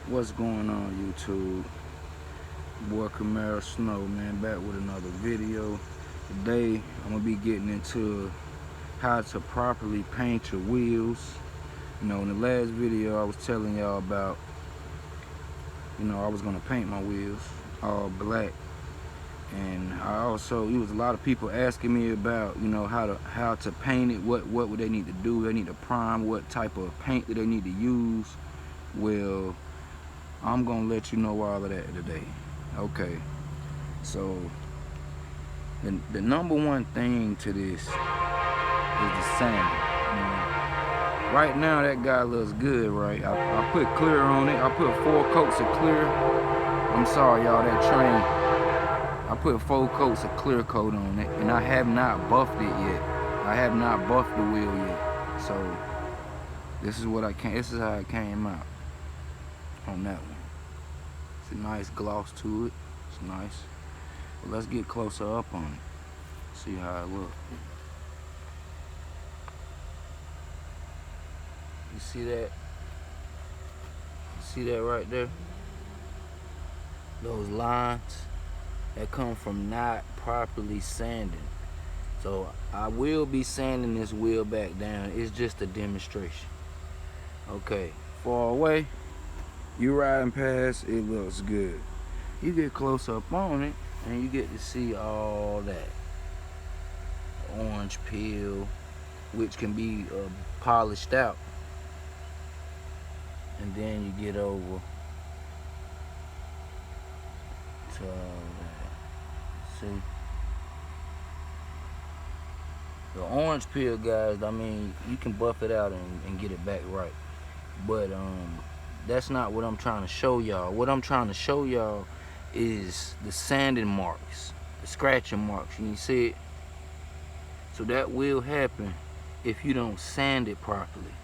What's going on, YouTube? Boy Camaro Snow, man, back with another video. Today I'm gonna be getting into how to properly paint your wheels. In the last video I was telling y'all about, I was gonna paint my wheels all black, and I also, it was a lot of people asking me about, how to paint it. What would they need to do? They need to prime. What type of paint do they need to use? Well, I'm gonna let you know all of that today. Okay, so the number one thing to this is the sand. Right now that guy looks good, right? I put clear on it. I put 4 coats of clear. I'm sorry, y'all, that train. I put 4 coats of clear coat on it, and I have not buffed it yet. I have not buffed the wheel yet. So this is how it came out on that one. It's a nice gloss to it. It's nice. But let's get closer up on it. See how it looks. You see that? You see that right there? Those lines that come from not properly sanding. So I will be sanding this wheel back down. It's just a demonstration. Okay, far away, you riding past, it looks good. You get close up on it and you get to see all that orange peel, which can be polished out. And then you get over to see the orange peel, guys. I mean, you can buff it out and get it back right, but that's not what I'm trying to show y'all. What I'm trying to show y'all is the sanding marks, the scratching marks. You see it? So that will happen if you don't sand it properly.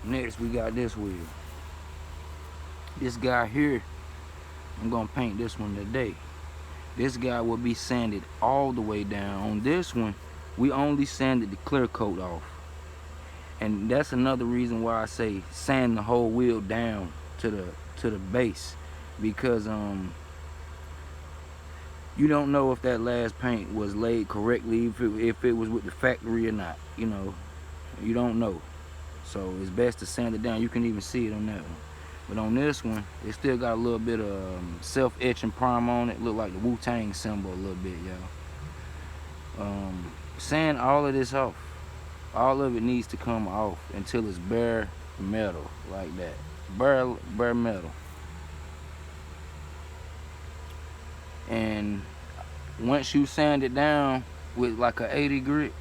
Next, we got this wheel. This guy here, I'm gonna paint this one today. This guy will be sanded all the way down. On this one, we only sanded the clear coat off. And that's another reason why I say sand the whole wheel down to the base, because you don't know if that last paint was laid correctly, if it was with the factory or not. You don't know. So it's best to sand it down. You can even see it on that one. But on this one, it still got a little bit of self-etching prime on it. Look like the Wu-Tang symbol a little bit, y'all. Sand all of this off. All of it needs to come off until it's bare metal, like that. Bare metal. And once you sand it down with like a 80 grit,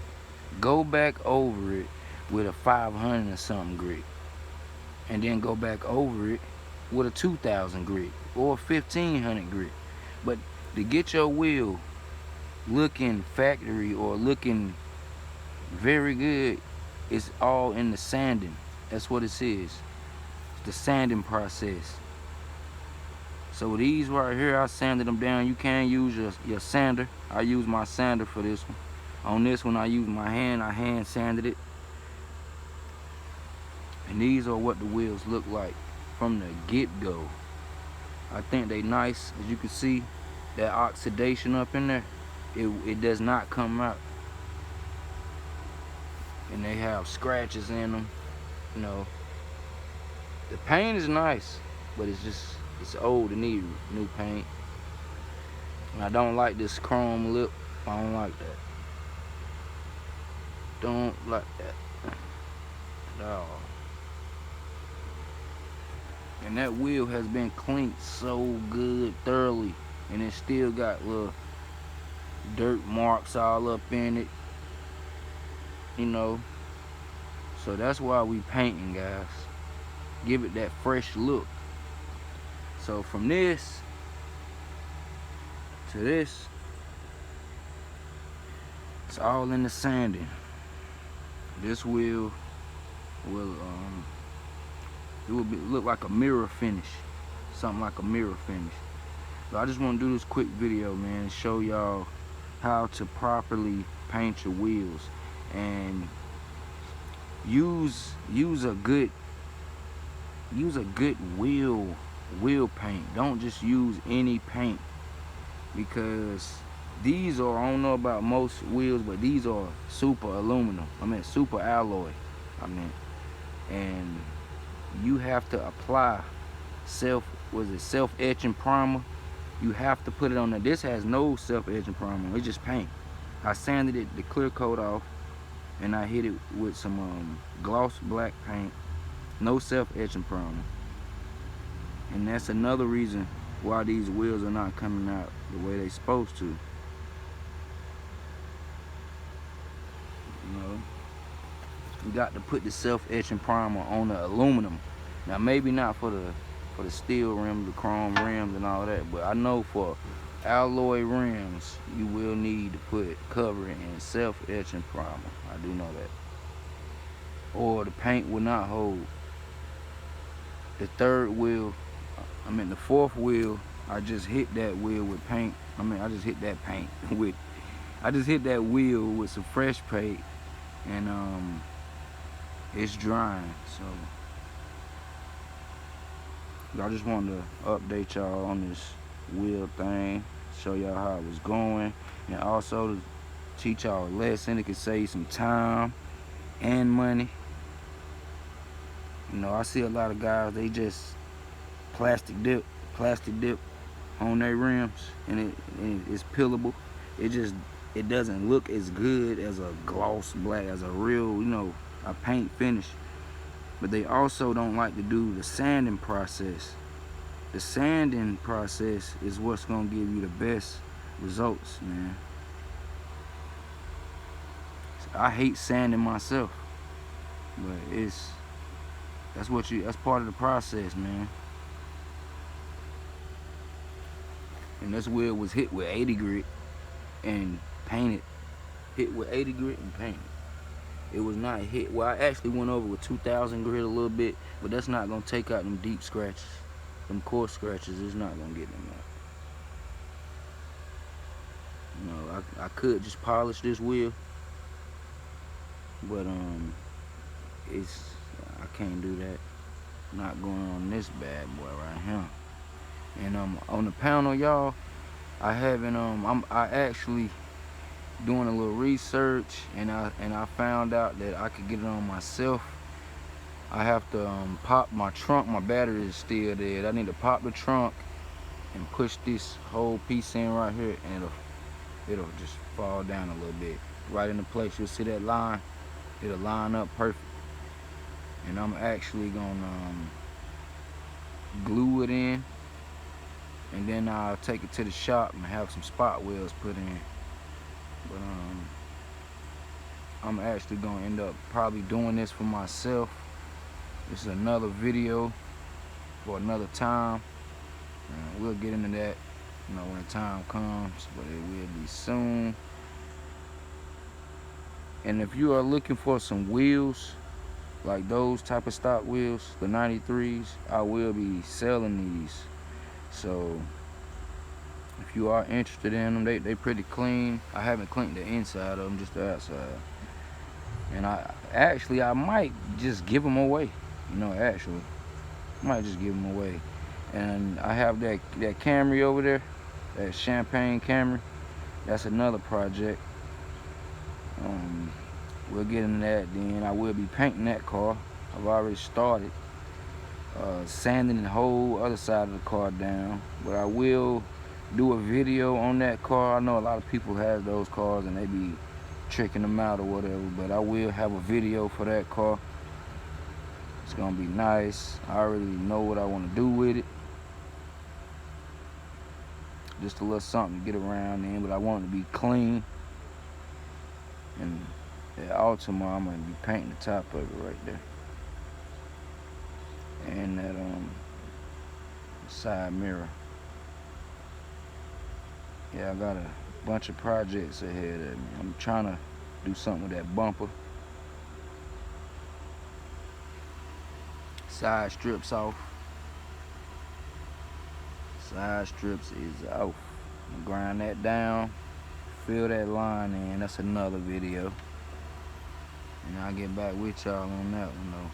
go back over it with a 500 or something grit, and then go back over it with a 2000 grit or a 1500 grit. But to get your wheel looking factory or looking very good, it's all in the sanding. That's what it is. It's the sanding process. So these right here, I sanded them down. You can use your sander. I use my sander for this one. On this one, I use my hand. I hand sanded it. And these are what the wheels look like from the get-go. I think they nice. As you can see, that oxidation up in there, it does not come out. And they have scratches in them. The paint is nice, but it's old. It needs new paint. And I don't like this chrome lip. I don't like that. Don't like that at all. And that wheel has been cleaned so good, thoroughly, and it still got little dirt marks all up in it, So that's why we painting, guys. Give it that fresh look. So from this to this, it's all in the sanding. This wheel will look like a mirror finish, something like a mirror finish. So I just want to do this quick video, man, and show y'all how to properly paint your wheels, and use a good use a good wheel paint. Don't just use any paint, because these are, I don't know about most wheels, but these are super aluminum. Super alloy. And you have to apply self-etching primer. You have to put it on there. This has no self-etching primer. It's just paint. I sanded it, the clear coat off, and I hit it with some gloss black paint. No self-etching primer. And that's another reason why these wheels are not coming out the way they're supposed to. You got to put the self-etching primer on the aluminum. Now maybe not for the steel rims, the chrome rims and all that, but I know for alloy rims you will need to put covering and self-etching primer. I do know that. Or the paint will not hold. The fourth wheel, I just hit that wheel with paint. I just hit that paint with, I just hit that wheel with some fresh paint, and it's drying. So I just wanted to update y'all on this wheel thing, show y'all how it was going, and also to teach y'all a lesson. It could save some time and money. I see a lot of guys, they just plastic dip on their rims, and it's peelable. It doesn't look as good as a gloss black, as a real, a paint finish. But they also don't like to do the sanding process. The sanding process is what's gonna give you the best results, man. I hate sanding myself, but that's part of the process, man. And this wheel was hit with 80 grit and painted. Hit with 80 grit and painted. It was not hit. Well, I actually went over with 2000 grit a little bit, but that's not gonna take out them deep scratches. Them coarse scratches is not gonna get them out. I could just polish this wheel, but I can't do that. Not going on this bad boy right here. And on the panel, y'all, I haven't I actually doing a little research, and I found out that I could get it on myself. I have to pop my trunk. My battery is still dead. I need to pop the trunk and push this whole piece in right here, and it'll just fall down a little bit right into place. You'll see that line. It'll line up perfect. And I'm actually gonna glue it in, and then I'll take it to the shop and have some spot welds put in. But I'm actually gonna end up probably doing this for myself. This is another video for another time. We'll get into that, when the time comes, but it will be soon. And if you are looking for some wheels, like those type of stock wheels, the 93s, I will be selling these. So if you are interested in them, they pretty clean. I haven't cleaned the inside of them, just the outside. And I might just give them away. I might just give them away. And I have that Camry over there, that Champagne Camry. That's another project. We'll get into that then. I will be painting that car. I've already started sanding the whole other side of the car down. But I will do a video on that car. I know a lot of people have those cars and they be tricking them out or whatever, but I will have a video for that car. It's gonna be nice. I already know what I want to do with it. Just a little something to get around in, but I want it to be clean. And the Altima, I'm gonna be painting the top of it right there. And that side mirror. Yeah, I got a bunch of projects ahead of me. I'm trying to do something with that bumper. Side strips off. Side strips is off. I'm gonna grind that down, fill that line in. That's another video. And I'll get back with y'all on that one though.